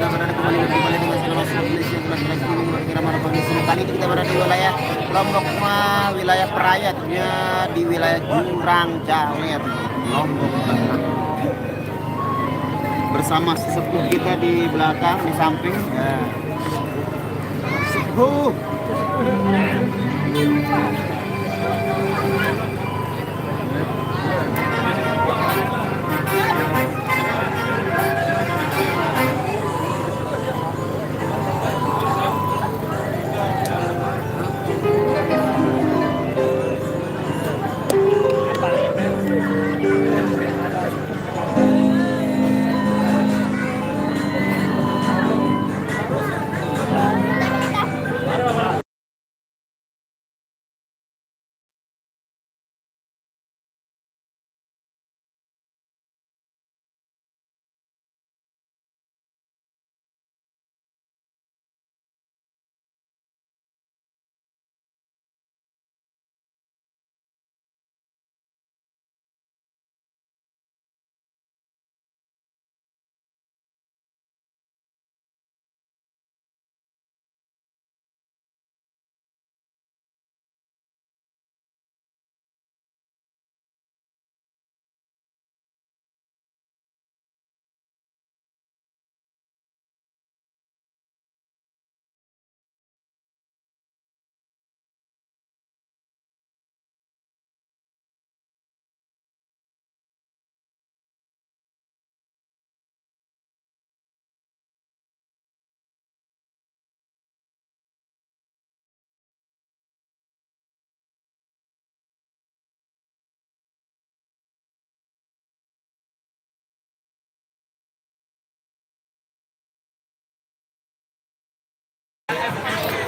kita berada kembali dengan seluruh Indonesia kali ini kita berada di wilayah Lombok wilayah Peraya, tentunya di wilayah Jurang Jaler, Lombok Tengah. Bersama sesepuh kita di belakang, di samping ya. Sepuh.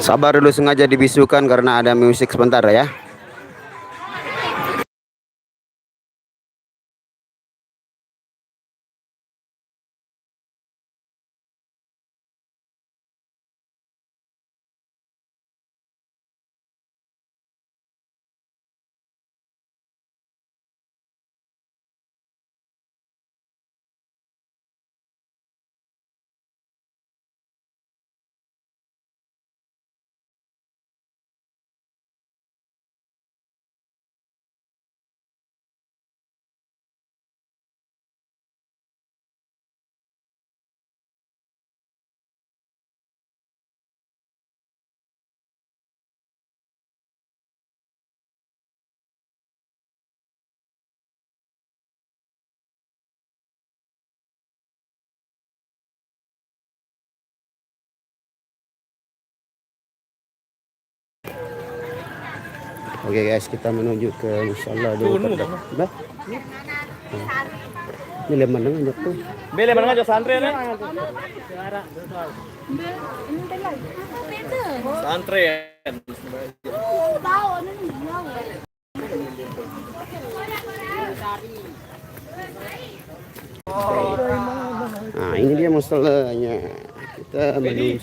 Sabar dulu, sengaja dibisukan karena ada musik sebentar ya. Oke guys, kita menuju ke musola dulu. Bah. Ini lemah dengan tuh. Bele mana aja santri nih? Santri. Nah, ini dia musolanya. Kita menuju.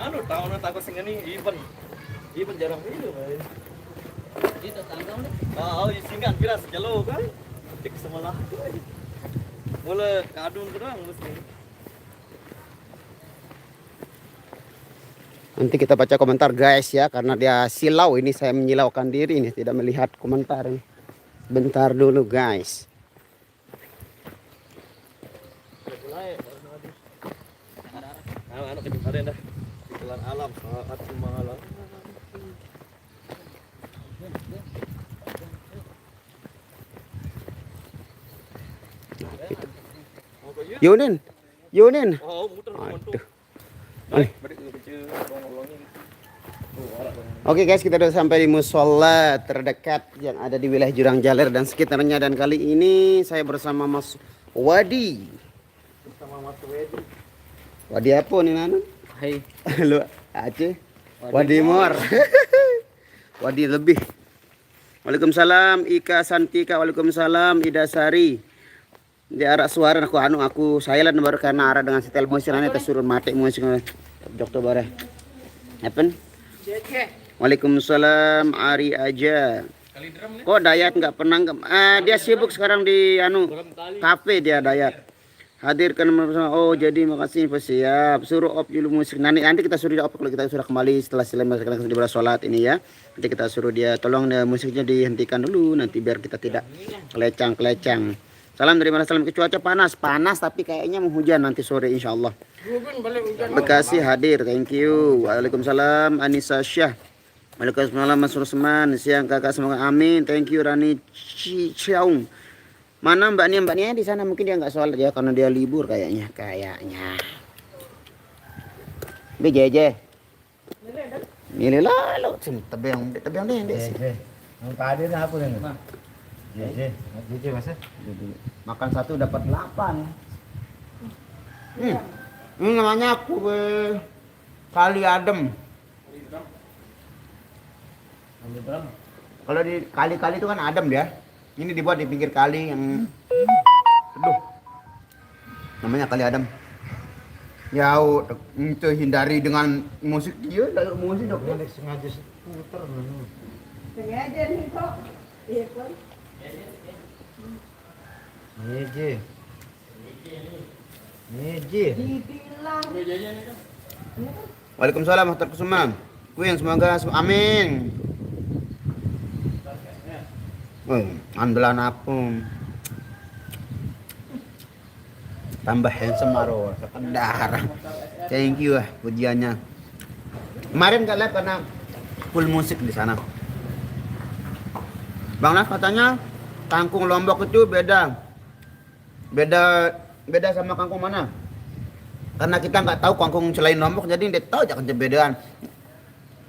Anu tahu takut sing ini even jarang itu. Itu tanggal nih. Oh, singkat kira sejalo kan. Dik semalah. Mulai kadun terang mesti. Nanti kita baca komentar guys ya, karena dia silau ini, saya menyilaukan diri ini, tidak melihat komentar ini. Bentar dulu guys. Anak kejadian dah. Jalan alam saat malam. Yunin. Oh, muter Aduh. Oke guys, kita sudah sampai di musola terdekat yang ada di wilayah Jurang Jaler dan sekitarnya, dan kali ini saya bersama Mas Wadi. Wadi apa nih Nanu? Hai. Lu Aceh. Wadi Mor. Wadi lebih. Waalaikumsalam Ika Santika, waalaikumsalam Ida Sari. Di arah suara aku silent baru karena arah dengan setel musik nanti tersuruh mati musik. Dokter bare. Happen? Waalaikumsalam Ari aja. Kok Dayat nggak pernah dia sibuk sekarang di kafe dia Dayat. Hadirkan bersama. Oh jadi makasih siap. Suruh op dulu musik. Nanti kita suruh dia op kalau kita sudah kembali setelah selesai di sholat ini ya. Nanti kita suruh dia tolong musiknya dihentikan dulu nanti biar kita tidak kelecang. Salam dari mana? Salam ke cuaca panas tapi kayaknya mau hujan nanti sore insyaallah. Bekasi hadir, thank you. Waalaikumsalam Anissa Syah. Waalaikumsalam Mas Rusman. Siang kakak semoga amin. Thank you Rani Ciaung. Mana Mbak Nia di sana mungkin dia nggak sholat ya karena dia libur kayaknya. BJJ. Ini lalu tebang deh. Mau tadi apa nih? JJ masa? Makan satu dapat 8. Ini namanya kue kali adem. Kalau di kali-kali itu kan adem dia. Ini dibuat di pinggir kali yang teduh. Namanya kali adem. Ya, itu hindari dengan musik dia, musik dok. Sengaja putar dulu. Sengaja nih kok. Iya kan? Dibilang. Waalaikumsalam warahmatullahi wabarakatuh. Kuing semoga amin. Andalan apung. Tambah handsome maro sekedar. Thank you pujiannya. Kemarin gak live karena full musik di sana. Bang Nas katanya kangkung Lombok itu beda sama kangkung mana? Karena kita nggak tahu kangkung selain Lombok, jadi tidak tahu jangan perbedaan.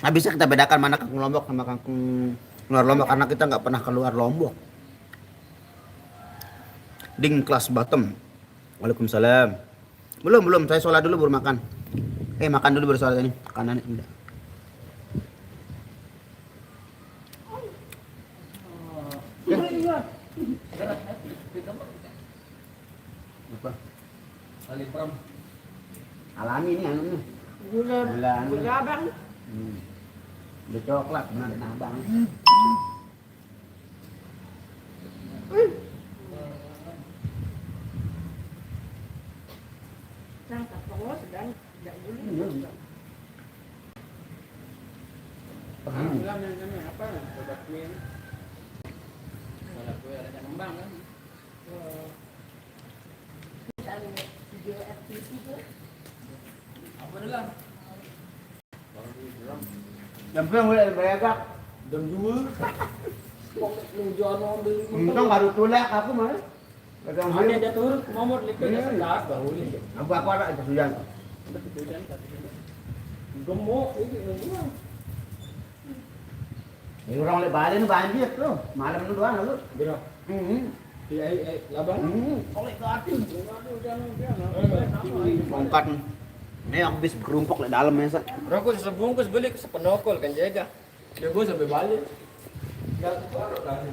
Nggak bisa kita bedakan mana kangkung Lombok sama kangkung luar Lombok karena kita nggak pernah keluar Lombok. Ding kelas bottom. Waalaikumsalam. Belum. Saya sholat dulu baru makan. Makan dulu baru sholat ini. Kanan ini. Apa? Alami ini anu. Gula abang. Udah coklat benar abang. Sang kapal sedang tidak boleh. Apa? Produk kue. Produk kue ada kembang kan? Video FTV tu. Apa dah? Jam berapa boleh beragak? Jam 2. Kok nungguan ambil. Untung baru tulak aku mah. Pegang Ada dia turun ke momot lipat sebelas baru ni. Apa ada itu hujan. Gemuk ini nungguan. Ini orang oleh Bali banjir tuh. Malam itu doang lalu. Berapa? Labang. Oleh ke atas. Bongkat. Ini aku bis berumpok di dalam ya, Sa. Rokok sebungkus beli ke sepenokol kan jaga. Dia gua sampai balik. Enggak baru kan.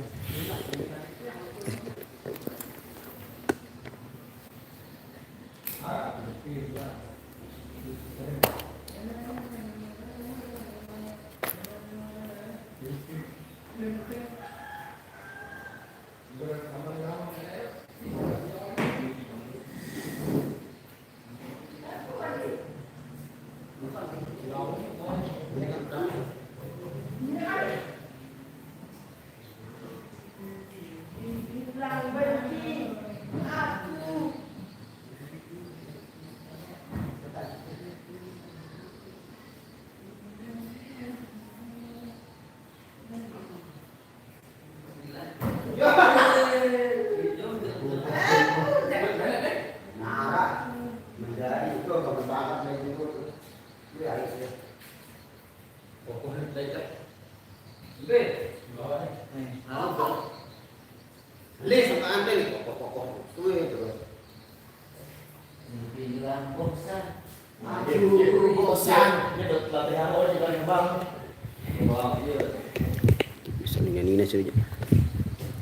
Bisa nina saja.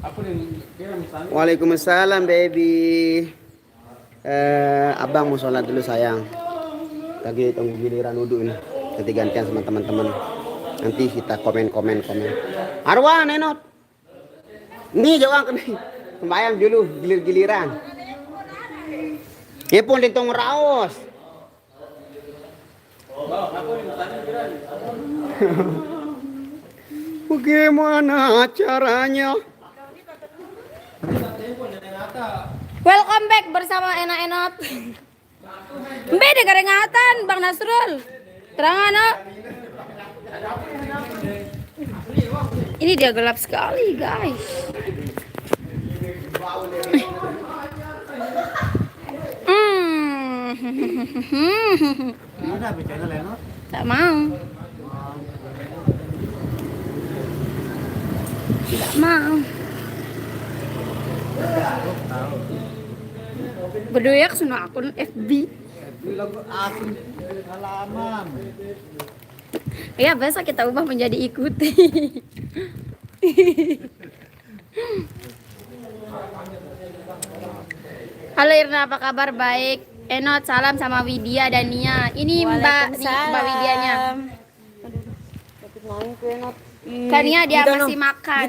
Apa nih? Dia misalnya Waalaikumsalam baby. Abang mau sholat dulu sayang. Lagi tunggu giliran wudhu ini. Nanti gantian sama teman-teman. Nanti kita komen. Arwan, Enot. Ini jawab nih. Sembayang dulu, gilir-giliran. Ya pun ditong raos. Bagaimana caranya? Welcome back bersama Enak-Enot. Beda keringatan Bang Nasrul. Terangan no? Ini dia gelap sekali guys. Ada bicara Lenot. Tak mau. Tidak mau. Berdoyak sunnah akun FB. Lagu akun halaman. Ya biasa kita ubah menjadi ikuti. Halo Irna, apa kabar? Baik. Enot, salam sama Widya dan Nia. Ini Mbak Widyanya. Kan Nia dia masih makan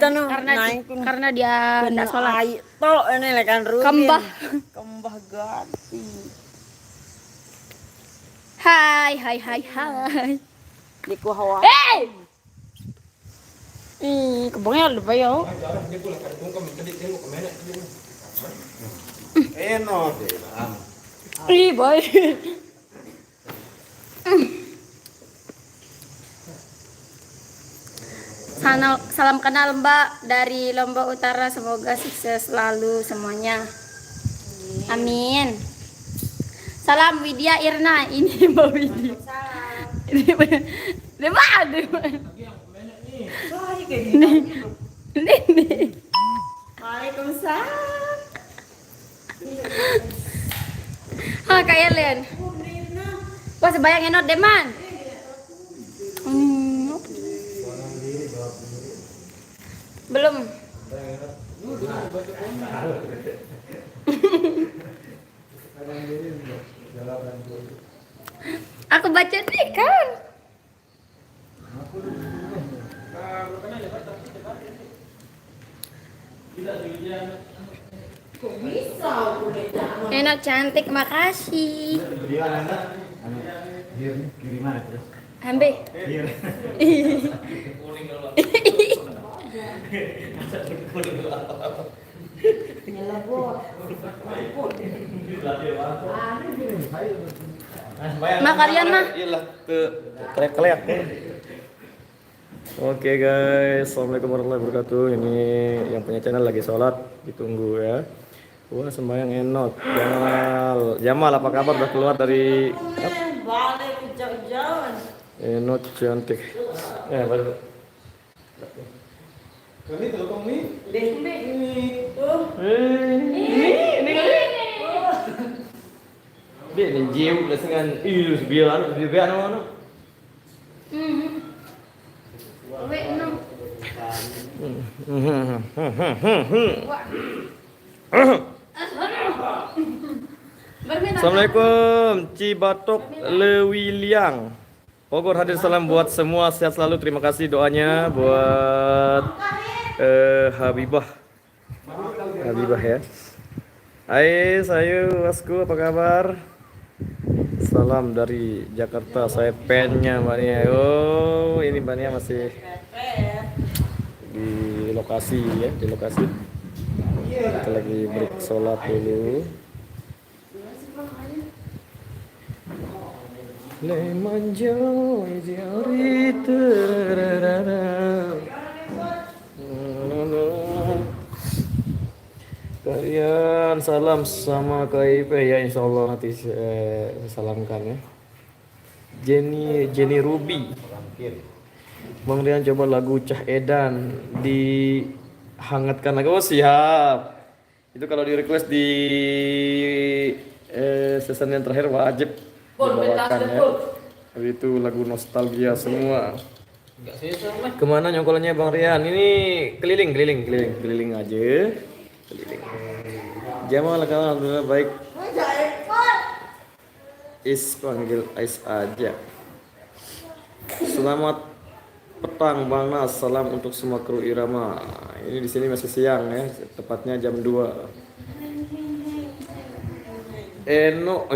karena dia tidak sholat. Tok ini lekan rutin. Kembah ganti. Hai. Liku hawa. Hey! Kebangnya lupa ya. Enot. Ih, boy. Salam kenal Mbak dari Lombok Utara. Semoga sukses selalu semuanya. Amin. Salam Widya Irna. Ini Mbak Widya. Ini Waalaikumsalam. Ah, kayak Len. Wah, sebayang Enot deman. Belum. Aku baca nih kan. Enak cantik, makasih. Kiriman terus. Ambe. Makarian mah. Iyalah ke kelek-kelek. Oke guys, assalamualaikum warahmatullahi wabarakatuh. Ini yang punya channel lagi sholat, ditunggu ya. Wah, sembahyang Enot. Jamal apa kabar? Udah keluar dari Balik jauh-jauh. Enot cantik. Baru. Dia ni jiu lah dengan ilus biar mana. Wait, no. Assalamualaikum Cibatok Lewiliang Bogor, hadir salam buat semua, sehat selalu, terima kasih doanya buat Habibah ya. Hai sayu wasku, apa kabar? Salam dari Jakarta, saya pennya Mbak Nia. Oh, ini Mbak Nia masih di lokasi ya, di lokasi. Kita lagi break sholat dulu. Lemanjau jari kalian salam sama KIP ya, insya Allah nanti saya salamkan ya. Jenny Ruby Bang Rian, coba lagu Cah Edan dihangatkan lagi. Oh siap, itu kalau di request di season yang terakhir wajib dibawakan ya. Habis itu lagu nostalgia semua. Kemana nyongkolnya Bang Rian? Ini keliling aja. Jamal alhamdulillah baik. Is panggil Ais aja. Selamat petang Bang Nas, salam untuk semua kru Irama. Ini di sini masih siang ya, tepatnya jam 2. Enok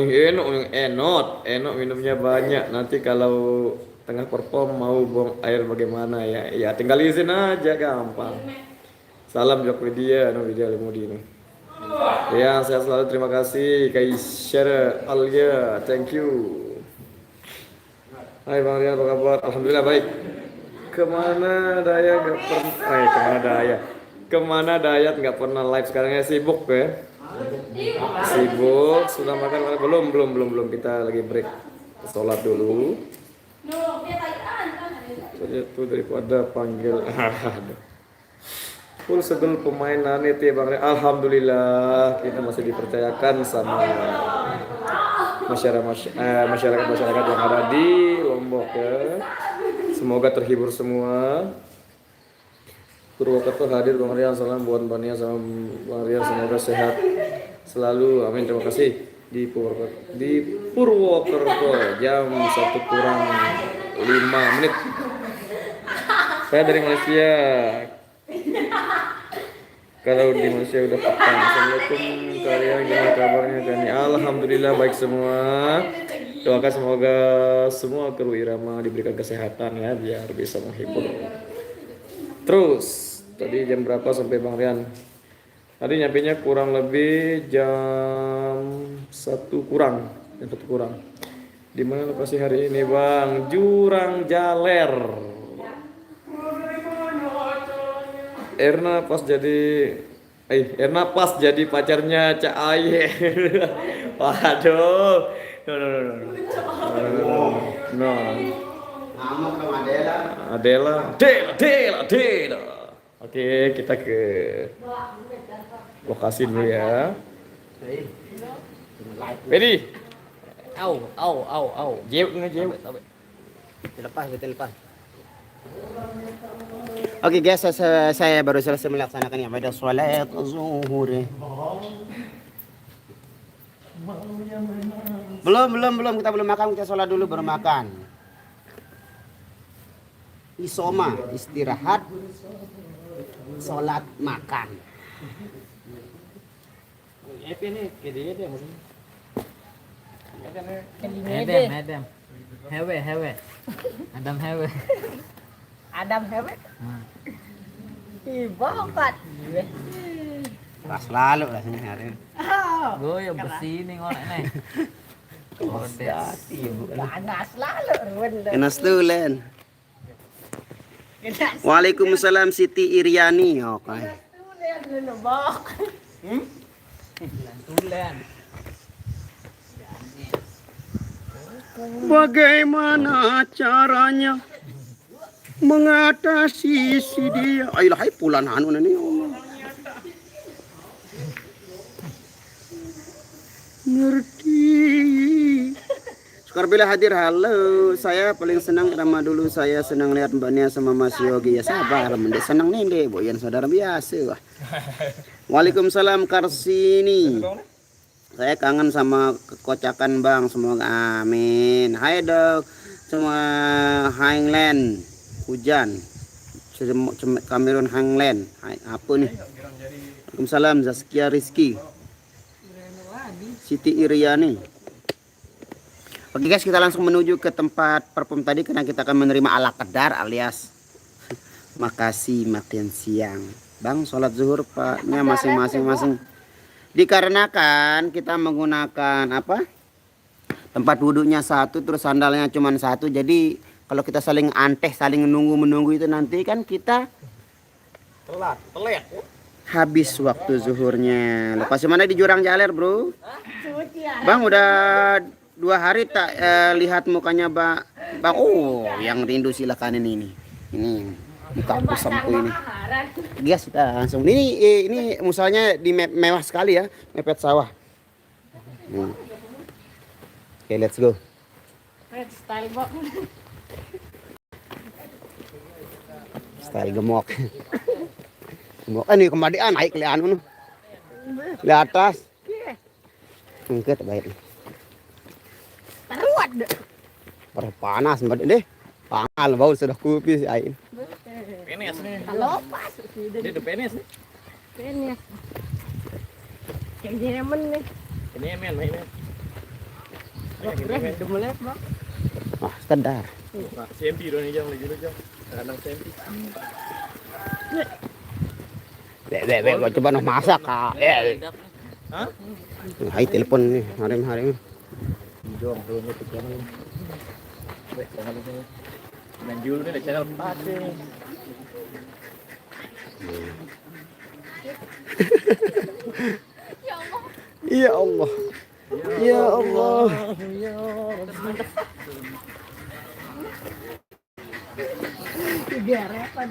minumnya banyak. Nanti kalau tengah perform mau buang air bagaimana ya? Ya tinggal izin aja, gampang. Salam Jokwidia, Widya Limudi ini. Ya, sehat selalu, terima kasih Kaisar Alia, thank you. Hai Bang Rian, apa kabar? Alhamdulillah baik. Kemana Dayat nggak pernah live, sekarangnya sibuk ya? Sibuk, sudah makan? Belum, kita lagi break, sholat dulu. Itu daripada panggil. Full segel pemain Nanet ya Bang Rian. Alhamdulillah kita masih dipercayakan sama masyarakat yang ada di Lombok ya. Semoga terhibur semua. Purwokerto hadir Bang Rian, salam buat Bania sama Bang Rian, semoga sehat selalu, amin, terima kasih. Di Purwokerto jam 1 kurang 5 menit. Saya dari Malaysia. Kalau di Malaysia udah petang. Assalamualaikum kalian, gimana kabarnya Gani? Alhamdulillah baik semua. Doakan semoga semua kru Irama diberikan kesehatan ya, biar bisa menghibur. Terus tadi jam berapa sampai Bang Rian? Tadi nyampenya kurang lebih jam 1 kurang. Di mana lokasi hari ini Bang? Jurang Jaler. Erna pas jadi pacarnya Cak Aye. Waduh. No. Nama ke Adela. Oke, kita ke lokasi dulu ya. Ready? Au. Jauh. Terlepas. Oke guys, saya baru selesai melaksanakan ibadah sholat zuhur. Belum, kita belum makan, kita sholat dulu baru makan. Isoma, istirahat, sholat, makan. Adam. Hewe. Adam hewe. Ibakat. Pas lalu rasanya hari ini. Gue yang bersih nih ngolek nih. Panas lalu bener. Enas tulen. Waalaikumsalam Siti Iriani. Oke. Bagaimana caranya mengatasi si dia? Ayolah, hai pulan anu ini. Ngerti. Sukarbila hadir, halo. Saya paling senang Rama dulu. Saya senang lihat Mbak Nia sama Mas Yogi. Ya sabar, mendek senang nih deh, boyan saudara biasa. Wah. Waalaikumsalam Karsini. Saya kangen sama kekocakan Bang. Semoga amin. Hai dok. Semua Hangland. Hujan. Kamerun Hangland. Hai, apa nih? Waalaikumsalam Zaskia Rizky. Siti Iriani. Oke guys, kita langsung menuju ke tempat parfum tadi karena kita akan menerima ala kedar alias makasih makan siang. Bang, sholat zuhur paknya masing-masing. Dikarenakan kita menggunakan apa? Tempat wudhunya satu, terus sandalnya cuma satu. Jadi kalau kita saling anteh, saling menunggu itu nanti kan kita Telat. habis waktu zuhurnya. Lokasi mana di Jurang Jaler, bro? Bang, udah 2 hari tak lihat mukanya Bang. Oh, yang rindu silakan ini. Ini muka sempu ini. Guys, kita langsung. Ini musalnya di mewah sekali ya, mepet sawah. Oke, let's go. Style gemok. Ini kemadian naik ke anu. Di atas. Ngket baik. Taruat. Parah panas mbak deh. Pangal bau sudah kupis ain. Penis nih. Kalau pas sudah Dia udah penis nih. penis. Yang dia men nih. Ini men, ini. Udah mulai, Bang. Ah, sedar. Nah, CMP dong nih jam lagi jam. Kadang CMP. Bek, gua coba noh masak kak. Hah? Hai telepon nih, hari-hari. Jom, belum itu channel. Weh, channel ini. Dan Jul nih ada channel 4 nih. Ya Allah. Ya Allah. Dia repot.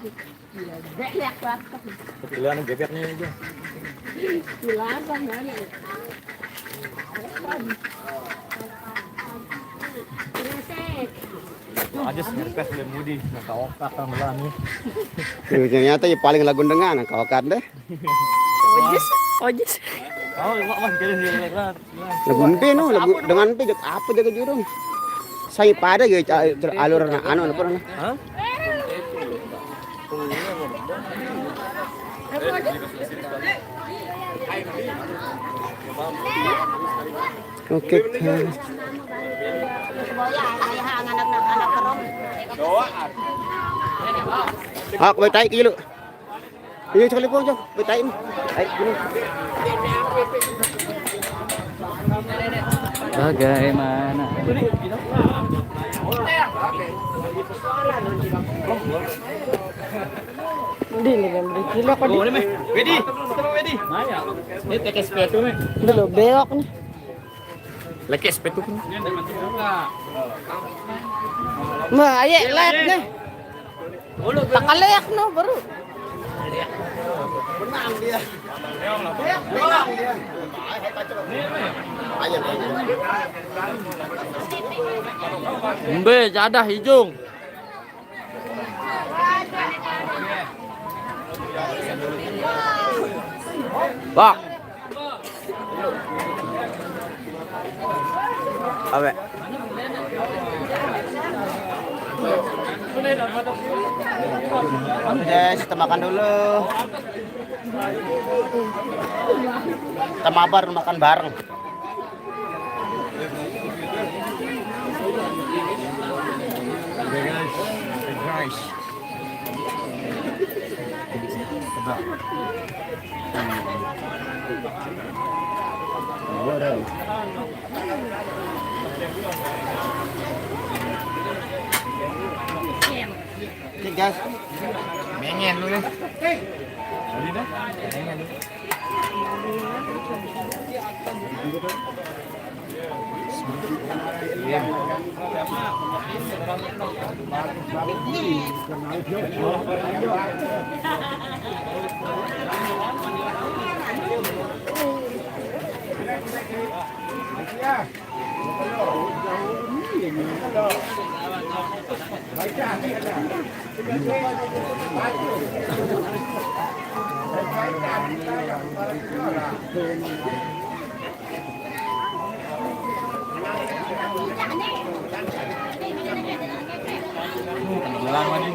Dia banyak banget. Pilihan gegernya aja. Silakan mana. Aja senyapes dan mudi. Nah, kaokak kan nih. Ternyata ya paling lagu dengan kau kan deh. Ojis. Oh, mas kalian lihat. Lagu empe no, lagu dengan empe apa jaga jurung. Saya pada gitu alur anu apa nah. Hah? Oke. Ah, kau tai kilo. Ini sekali pun jom, kau tai ni. Tai kilo. Bagaimana? Hindi kan beri kilo ko Oh, ini meh. Ready? Ready? Maya. Ini pakai sepatu meh. Dulu belok nih. Lagi sepatu kan. Mah aye lihat nih. Takaleak no baru. Benang dia. Mbe jadah hijung. Bak. Awe. Guys, kita makan dulu. Kita mabar makan bareng. Guys. Oke guys. Mengen lu ya. Kenalan lagi.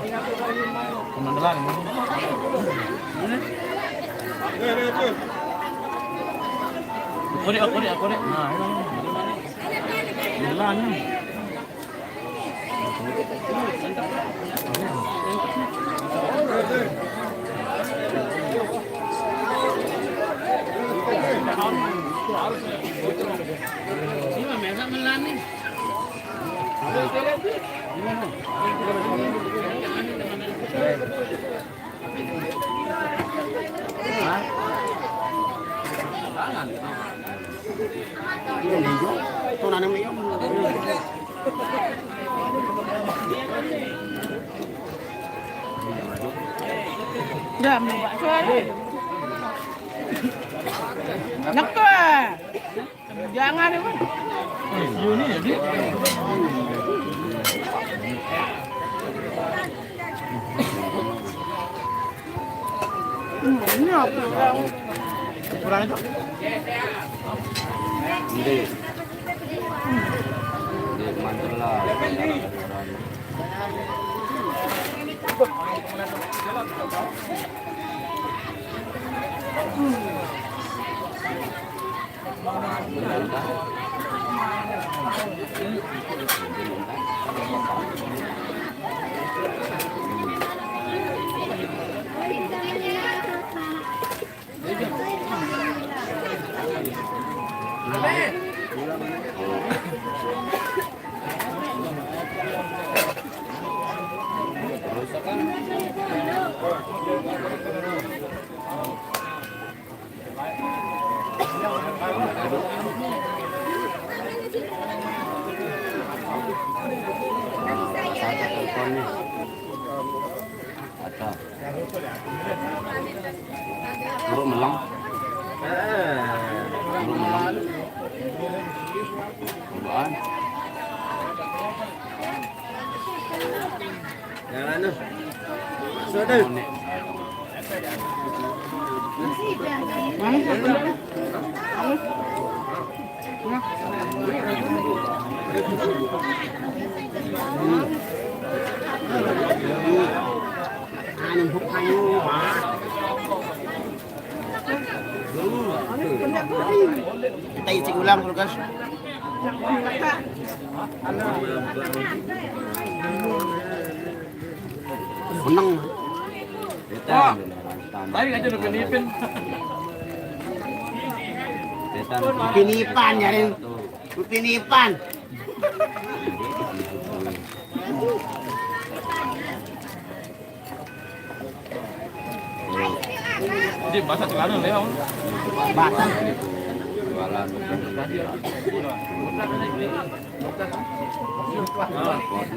Kenalan. Aku deh. Nah, ini. Kenalan. Tuh nanam iyo. Dah mau bakso aja. Enak tuh. Jangan ya, Bang. Ini jadi. Ini apa? Kurang itu. Ini mantul lah. Baru melong. Jangan anu. Sudah. Kita isi ulang dulu guys. Menang. Tadi aja udah penipin. Pinipan ya, pinipan. Di masa celana Leong. Batang.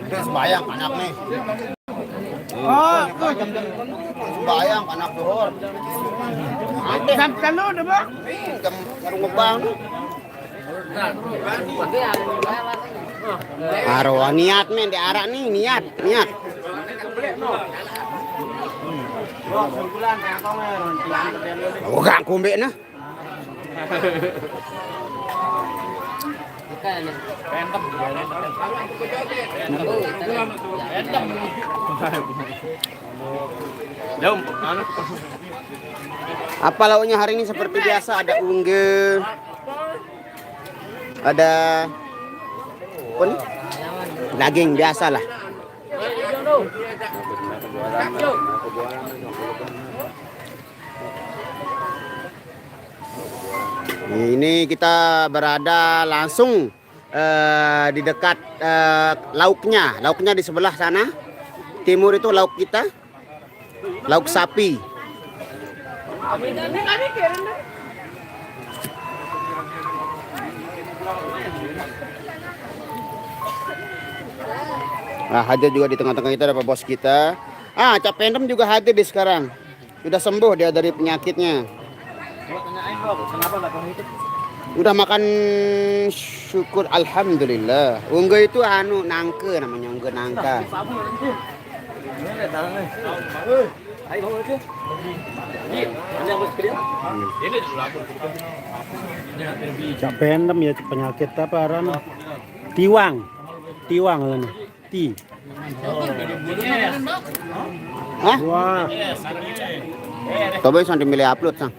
Sembayang anak nih. Oh, Sembayang anak turun. sampai lu udah bang. Jam ngarung ngebang. Arwah niat men di arak nih niat. Oh gak kumbe nah. Jom, anu. Apa lauknya hari ini seperti biasa, ada ungge, ada apa nih? Daging biasa lah. Ini kita berada langsung di dekat lauknya. Lauknya di sebelah sana. Timur itu lauk kita. Lauk sapi. Nah, hadir juga di tengah-tengah kita ada Pak Bos kita. Cap Pendem juga hadir di sekarang. Sudah sembuh dia dari penyakitnya. Udah makan, syukur alhamdulillah. Ungge itu anu nangke namanya, ungge nangka. Cak Pendem ya penyakit apa arana? Tiwang kan. Ti. Hah? Wah, Coba sampai milih upload sang.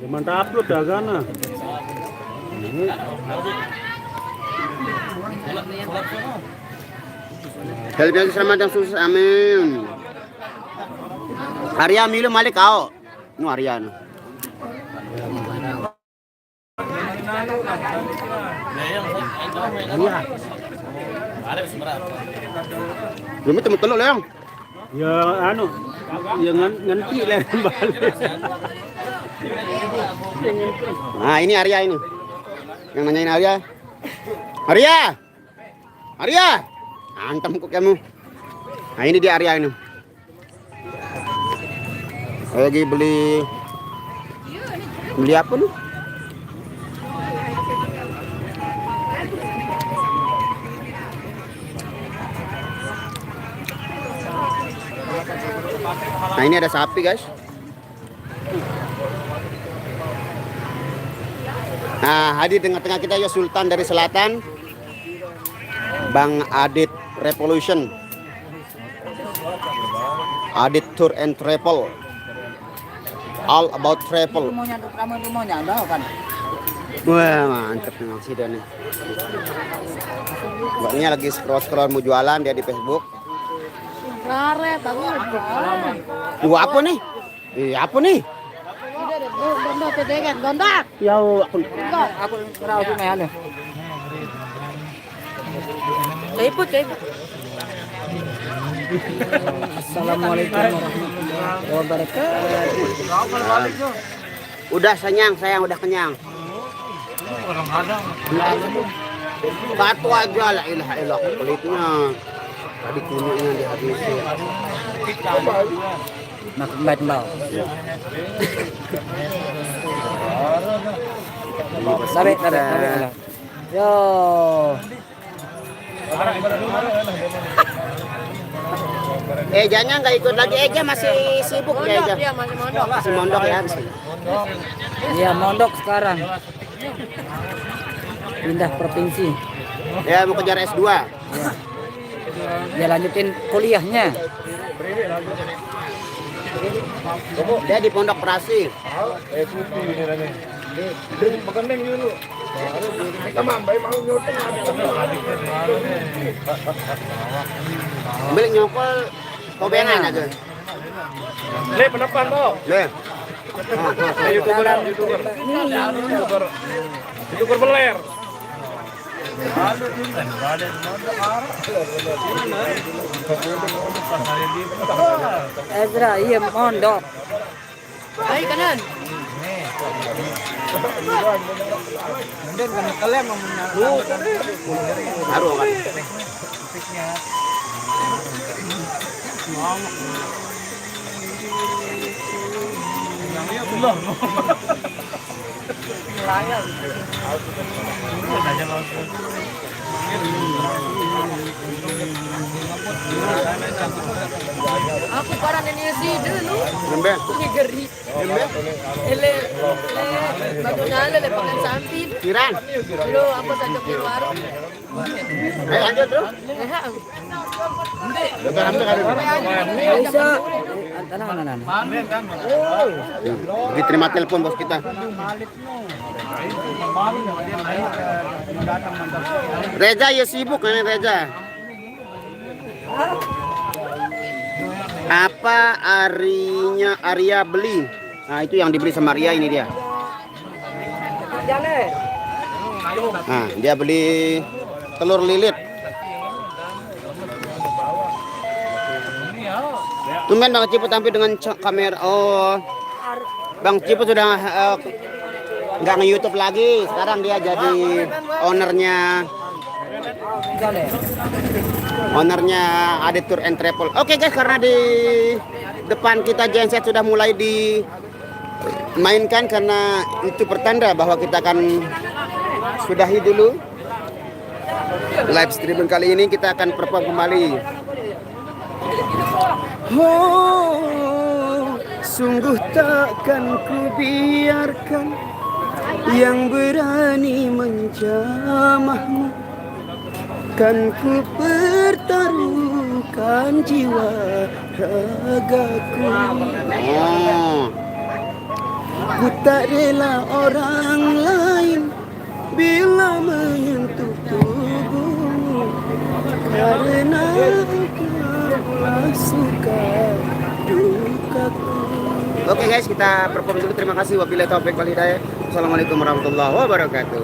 gimana upload ya kana? Dalam yang selamat dan sukses, amin. Arya milu malik kau. Nu Arya nu. Iya. Belum temu teluk leong. Ya anu, ya nganti lah balik. Nah, ini Arya ini. Yang nanyain Arya. Arya. Antem kok kamu. Nah, ini dia Arya ini. Lagi beli apa nih? Nah, ini ada sapi, guys. Nah, hadir tengah-tengah kita ya Sultan dari Selatan, Bang Adit Revolution. Adit Tour and Travel. All about travel. Mau nyaduk kamu itu mau nyaduk kan? Wah, mantep memang sih Dani. Mbaknya lagi scroll mau jualan dia di Facebook. Karet, aku Wah, apa nih? Apa nih? gondok tetekan, gondok. Ya aku Aku kenal tuh nih. Cepet. Assalamualaikum warahmatullahi wabarakatuh. Udah sayang, udah kenyang. Satu aja la ilaha illallah kulitnya. Tadi kunyitnya dihabisin. Makan baik mau. Tarik. Yo. Ejanya nggak ikut lagi, Eja masih sibuk ya Eja. Dia masih mondok. Masih mondok ya. Iya mondok sekarang. Pindah provinsi. Ya mau kejar S2. Dia lanjutin kuliahnya. Dia di Pondok Prasi. Ambil nyokol kobengan aja. Le penepan tuh. Le. YouTuber beler. Ezra iya mondok. Baik kanan. Baru kan. Aku parah ini sih dulu. Nembe. Ini geri. Nembe. Ele, bajunya le pakai samping. Kiran. Lo apa saja di warung. Ayo lanjut bro. Bisa. Tenang. Diterima telepon bos kita. Reza ya sibuk kan Reza. Apa Arya beli? Nah itu yang dibeli sama Arya, ini dia. Nah dia beli telur lilit. Tumben Bang Ciput tampil dengan kamera. Oh, Bang Ciput sudah nggak nge-YouTube lagi. Sekarang dia jadi ownernya Adit Tour and Travel. Oke guys, karena di depan kita genset sudah mulai dimainkan karena itu pertanda bahwa kita akan sudahi dulu live streaming kali ini. Kita akan perform kembali. Oh, sungguh takkan ku biarkan yang berani menjamahmu. Kan ku pertaruhkan jiwa ragaku. Ku tak rela orang lain bila menyentuh tubuhmu, karena kaulah suka dukaku. Oke guys, kita perform dulu. Terima kasih. Wabillahi taufiq wal hidayah. Assalamualaikum warahmatullahi wabarakatuh.